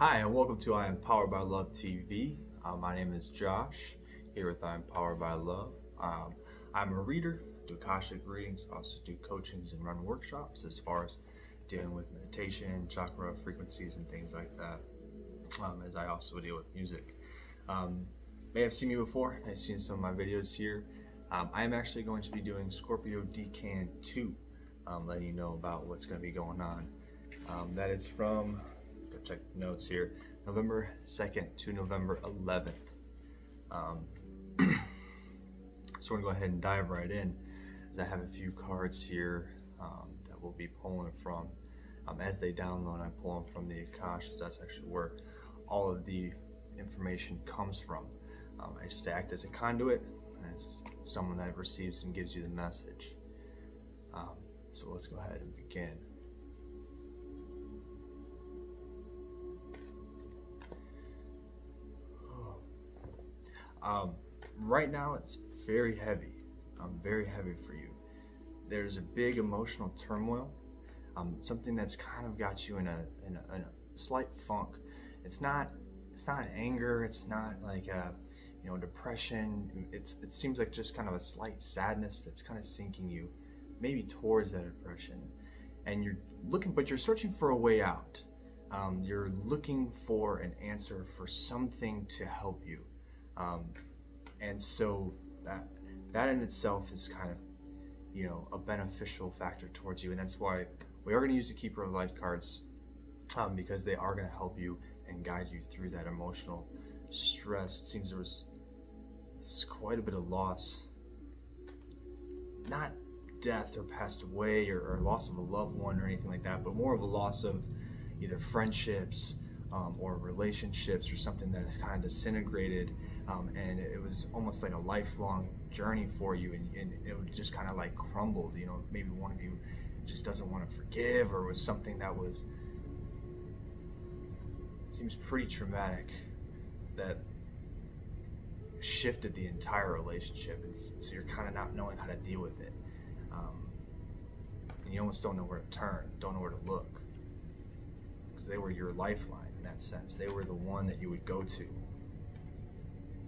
Hi, and welcome to I Am Powered by Love TV. My name is Josh, here with I Am Powered by Love. I'm a reader, do Akashic readings, also do coachings and run workshops as far as dealing with meditation, chakra frequencies, and things like that, as I also deal with music. May have seen me before, I've seen some of my videos here. I am actually going to be doing Scorpio Decan 2, letting you know about what's going to be going on. That is from, go check the notes here, November 2nd to November 11th. So we're going to go ahead and dive right in, as I have a few cards here that we'll be pulling from. As they download, I pull them from the Akashics. That's actually where all of the information comes from. I just act as a conduit, as someone that receives and gives you the message. So let's go ahead and begin. Right now it's very heavy, very heavy for you. There's a big emotional turmoil, something that's kind of got you in a slight funk. It's not anger, it's not like depression. It seems like just kind of a slight sadness that's kind of sinking you maybe towards that depression, and you're searching for a way out. You're looking for an answer, for something to help you. And so that in itself is kind of, a beneficial factor towards you. And that's why we are going to use the Keeper of Life cards, because they are going to help you and guide you through that emotional stress. It seems there's quite a bit of loss, not death or passed away or loss of a loved one or anything like that, but more of a loss of either friendships or relationships, or something that is kind of disintegrated, and it was almost like a lifelong journey for you, and it would just kind of like crumbled. Maybe one of you just doesn't want to forgive, or was something that seems pretty traumatic, that shifted the entire relationship, and so you're kind of not knowing how to deal with it, and you almost don't know where to turn, don't know where to look, because they were your lifeline. In that sense, they were the one that you would go to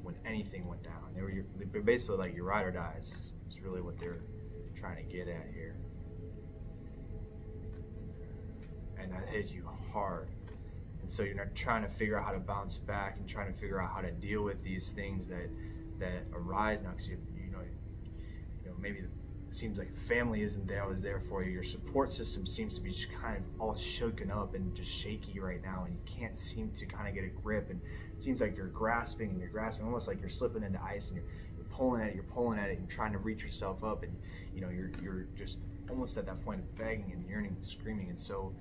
when anything went down. They were basically like your ride or dies. Is really what they're trying to get at here, and that hit you hard. And so you're not trying to figure out how to bounce back and trying to figure out how to deal with these things that arise now, because maybe it seems like the family isn't there, always there for you. Your support system seems to be just kind of all shaken up and just shaky right now, and you can't seem to kind of get a grip, and it seems like you're grasping, almost like you're slipping into ice, and you're pulling at it, and trying to reach yourself up, and you're just almost at that point of begging and yearning and screaming. And so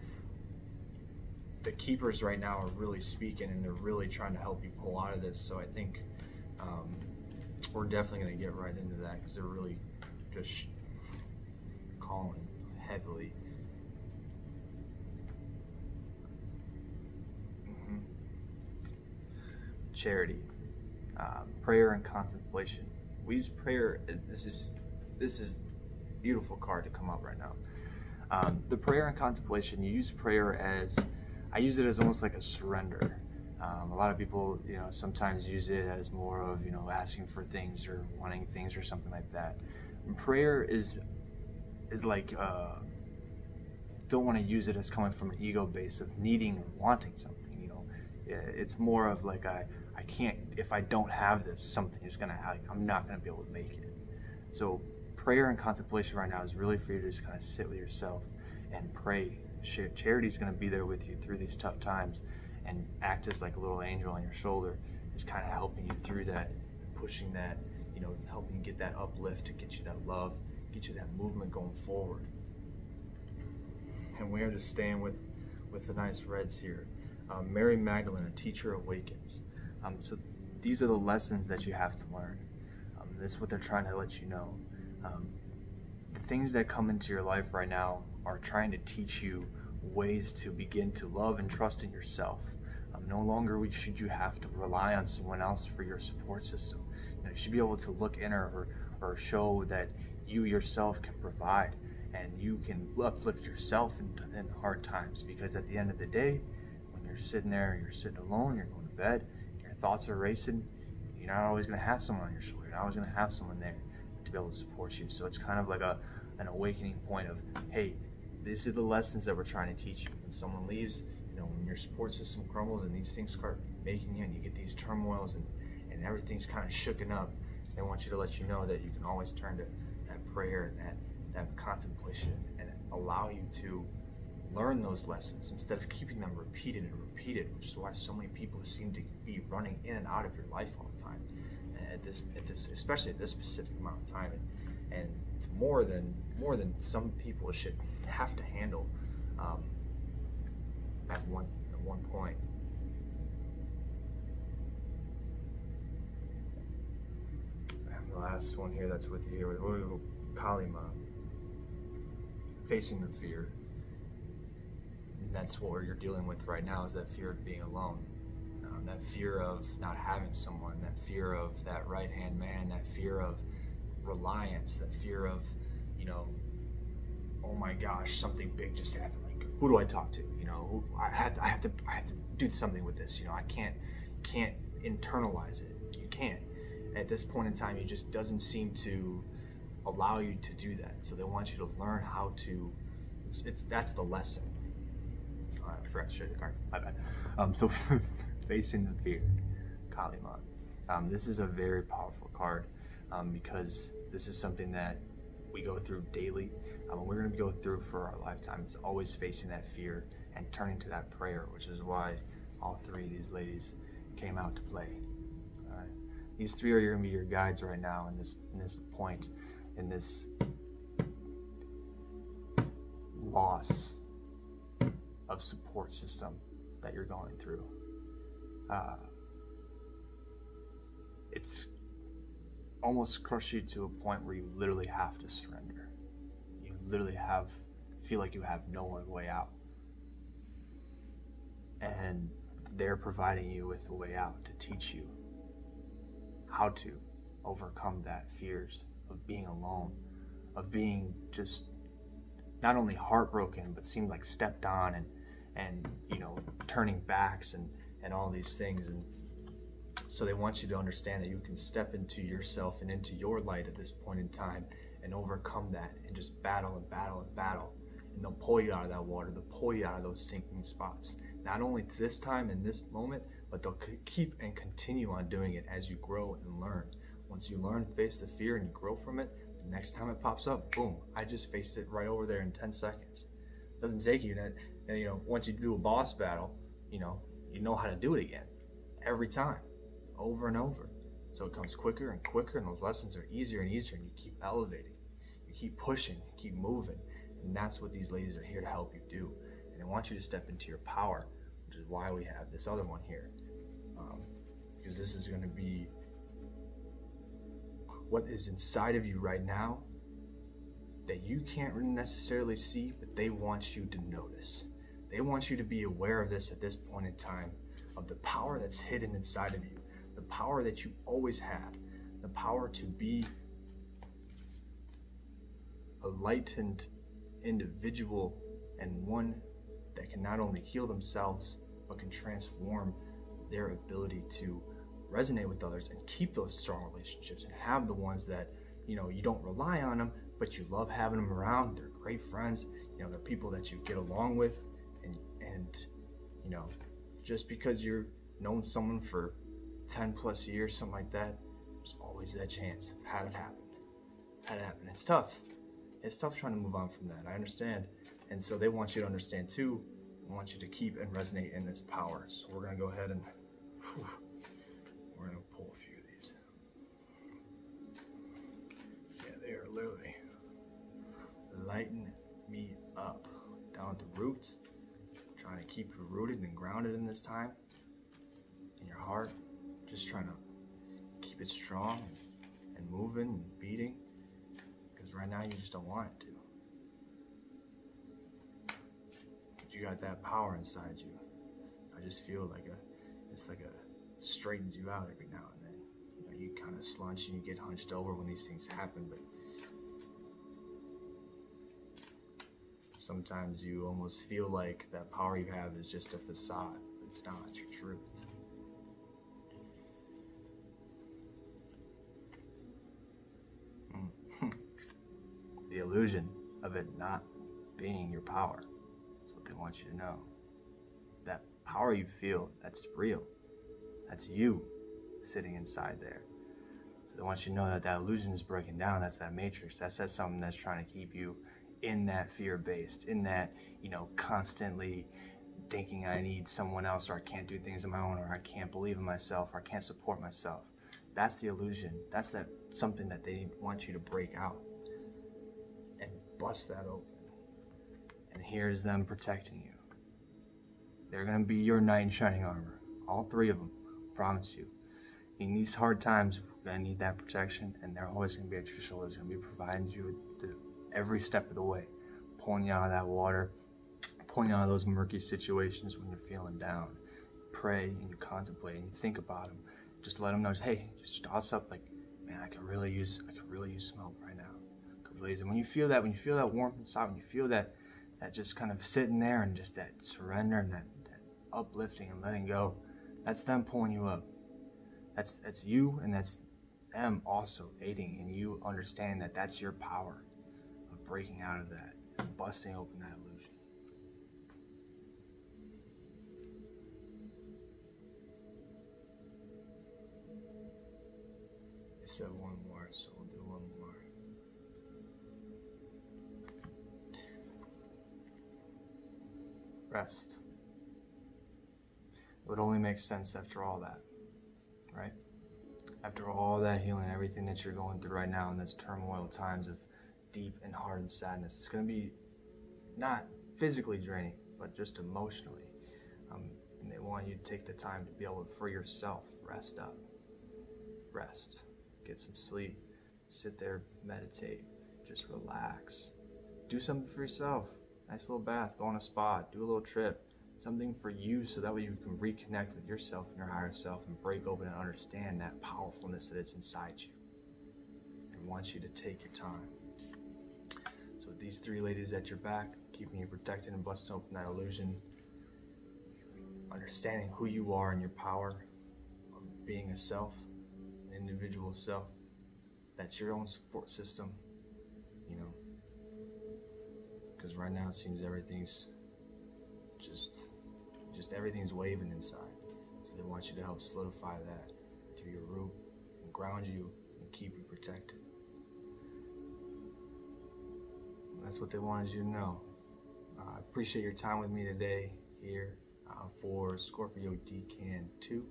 the keepers right now are really speaking, and they're really trying to help you pull out of this. So I think we're definitely going to get right into that, because they're really just calling heavily. Charity, prayer and contemplation. We use prayer. This is a beautiful card to come up right now. The prayer and contemplation, you use prayer as, I use it as almost like a surrender. A lot of people, sometimes use it as more of, asking for things or wanting things or something like that. And prayer is like, don't want to use it as coming from an ego base of needing or wanting something. It's more of like, I can't, if I don't have this, something is gonna happen. I'm not gonna be able to make it. So prayer and contemplation right now is really for you to just kind of sit with yourself and pray. Charity is going to be there with you through these tough times, and act as like a little angel on your shoulder, is kind of helping you through that, pushing that, helping you get that uplift, to get you that love, get you that movement going forward. And we are just staying with the nice reds here. Mary Magdalene, a teacher awakens. So these are the lessons that you have to learn. This is what they're trying to let you know. The things that come into your life right now are trying to teach you ways to begin to love and trust in yourself. No longer should you have to rely on someone else for your support system. You should be able to look inner, or show that you yourself can provide, and you can uplift yourself in hard times, because at the end of the day, when you're sitting there, you're sitting alone, you're going to bed, your thoughts are racing, you're not always going to have someone on your shoulder. You're not always going to have someone there to be able to support you. So it's kind of like an awakening point of, hey, these are the lessons that we're trying to teach you. When someone leaves, when your support system crumbles and these things start making you, and you get these turmoils and everything's kind of shooken up, they want you to let you know that you can always turn to that prayer and that contemplation and allow you to learn those lessons instead of keeping them repeated and repeated, which is why so many people seem to be running in and out of your life all the time. At this, especially at this specific amount of time, and it's more than some people should have to handle at one point. And the last one here that's with you here, Kalima, facing the fear. And that's what you're dealing with right now, is that fear of being alone. That fear of not having someone, that fear of that right-hand man, that fear of reliance, that fear of, oh my gosh, something big just happened. Like, who do I talk to? I have to do something with this. I can't internalize it. You can't. At this point in time, it just doesn't seem to allow you to do that. So they want you to learn how to. That's the lesson. I forgot to show you the card. My bad. So facing the fear, Kalima. This is a very powerful card because this is something that we go through daily. We're going to go through for our lifetime. It's always facing that fear and turning to that prayer, which is why all three of these ladies came out to play. All right. These three are going to be your guides right now in this point, in this loss of support system that you're going through. It's almost crushed you to a point where you literally have to surrender. You literally feel like you have no other way out. And they're providing you with a way out to teach you how to overcome that fears of being alone, of being just not only heartbroken, but seemed like stepped on and turning backs and all these things. And so they want you to understand that you can step into yourself and into your light at this point in time and overcome that and just battle and battle and battle. And they'll pull you out of that water. They'll pull you out of those sinking spots. Not only to this time in this moment, but they'll keep and continue on doing it as you grow and learn. Once you learn, face the fear, and you grow from it, the next time it pops up, boom, I just faced it right over there in 10 seconds. It doesn't take you that, once you do a boss battle, you know how to do it again every time, over and over. So it comes quicker and quicker, and those lessons are easier and easier, and you keep elevating, you keep pushing, you keep moving. And that's what these ladies are here to help you do. And they want you to step into your power, which is why we have this other one here. Because this is going to be what is inside of you right now that you can't really necessarily see, but they want you to notice. They want you to be aware of this at this point in time, of the power that's hidden inside of you, the power that you always had, the power to be a lightened individual, and one that can not only heal themselves but can transform their ability to resonate with others and keep those strong relationships and have the ones that you don't rely on them, but you love having them around. They're great friends, they're people that you get along with, and just because you're known someone for 10 plus years, something like that, there's always that chance of had it happen. It's tough trying to move on from that, I understand. And so they want you to understand too. I want you to keep and resonate in this power. So we're going to go ahead and we're going to pull a few of these. Yeah, they are literally lighting me up down at the roots, trying to keep you rooted and grounded in this time, in your heart, just trying to keep it strong and moving and beating, because right now you just don't want it to. But you got that power inside you. I just feel like it's like a straightens you out every now and then. You kind of slunch and you get hunched over when these things happen, but sometimes you almost feel like that power you have is just a facade. it's not your truth. The illusion of it not being your power is what they want you to know. That power you feel, that's real. That's you sitting inside there. So they want you to know that that illusion is breaking down. That's that matrix. That's something that's trying to keep you in that fear-based, in that, constantly thinking I need someone else, or I can't do things on my own, or I can't believe in myself, or I can't support myself. That's the illusion. That's something that they want you to break out and bust that open. And here's them protecting you. They're going to be your knight in shining armor. All three of them, promise you. In these hard times, we're going to need that protection, and they're always going to be at your shoulders, going to be providing you with every step of the way, pulling you out of that water, pulling you out of those murky situations when you're feeling down. Pray and you contemplate and you think about them. Just let them know, hey, just toss up like, man, I could really use some help right now. And when you feel that warmth inside, when you feel that just kind of sitting there and just that surrender and that uplifting and letting go, that's them pulling you up. That's you, and that's them also aiding in you understanding that that's your power of breaking out of that and busting open that illusion. I said one more, so we'll do one more. Rest. It would only make sense after all that, right? After all that healing, everything that you're going through right now in this turmoil times of deep and hardened sadness, it's going to be not physically draining, but just emotionally. And they want you to take the time to be able to, for yourself, rest up. Rest. Get some sleep. Sit there, meditate. Just relax. Do something for yourself. Nice little bath. Go on a spa. Do a little trip. Something for you, so that way you can reconnect with yourself and your higher self and break open and understand that powerfulness that is inside you. They want you to take your time. So with these three ladies at your back, keeping you protected and busting open that illusion, understanding who you are and your power of being a self, an individual self, that's your own support system, because right now it seems everything's just everything's waving inside. So they want you to help solidify that to your root and ground you and keep you protected. And that's what they wanted you to know. I appreciate your time with me today here for Scorpio Decan 2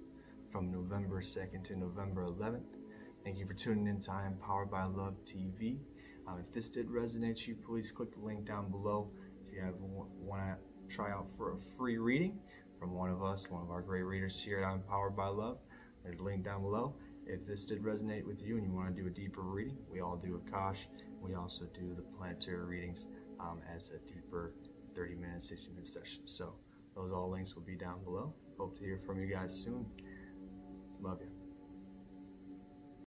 from November 2nd to November 11th. Thank you for tuning in to I Am Powered by Love TV. If this did resonate with you, please click the link down below. If you want to try out for a free reading from one of our great readers here at I'm Powered by Love, there's a link down below. If this did resonate with you and you want to do a deeper reading, we all do Akash. We also do the planetary readings as a deeper 30-minute, 60-minute session. So those all links will be down below. Hope to hear from you guys soon. Love you.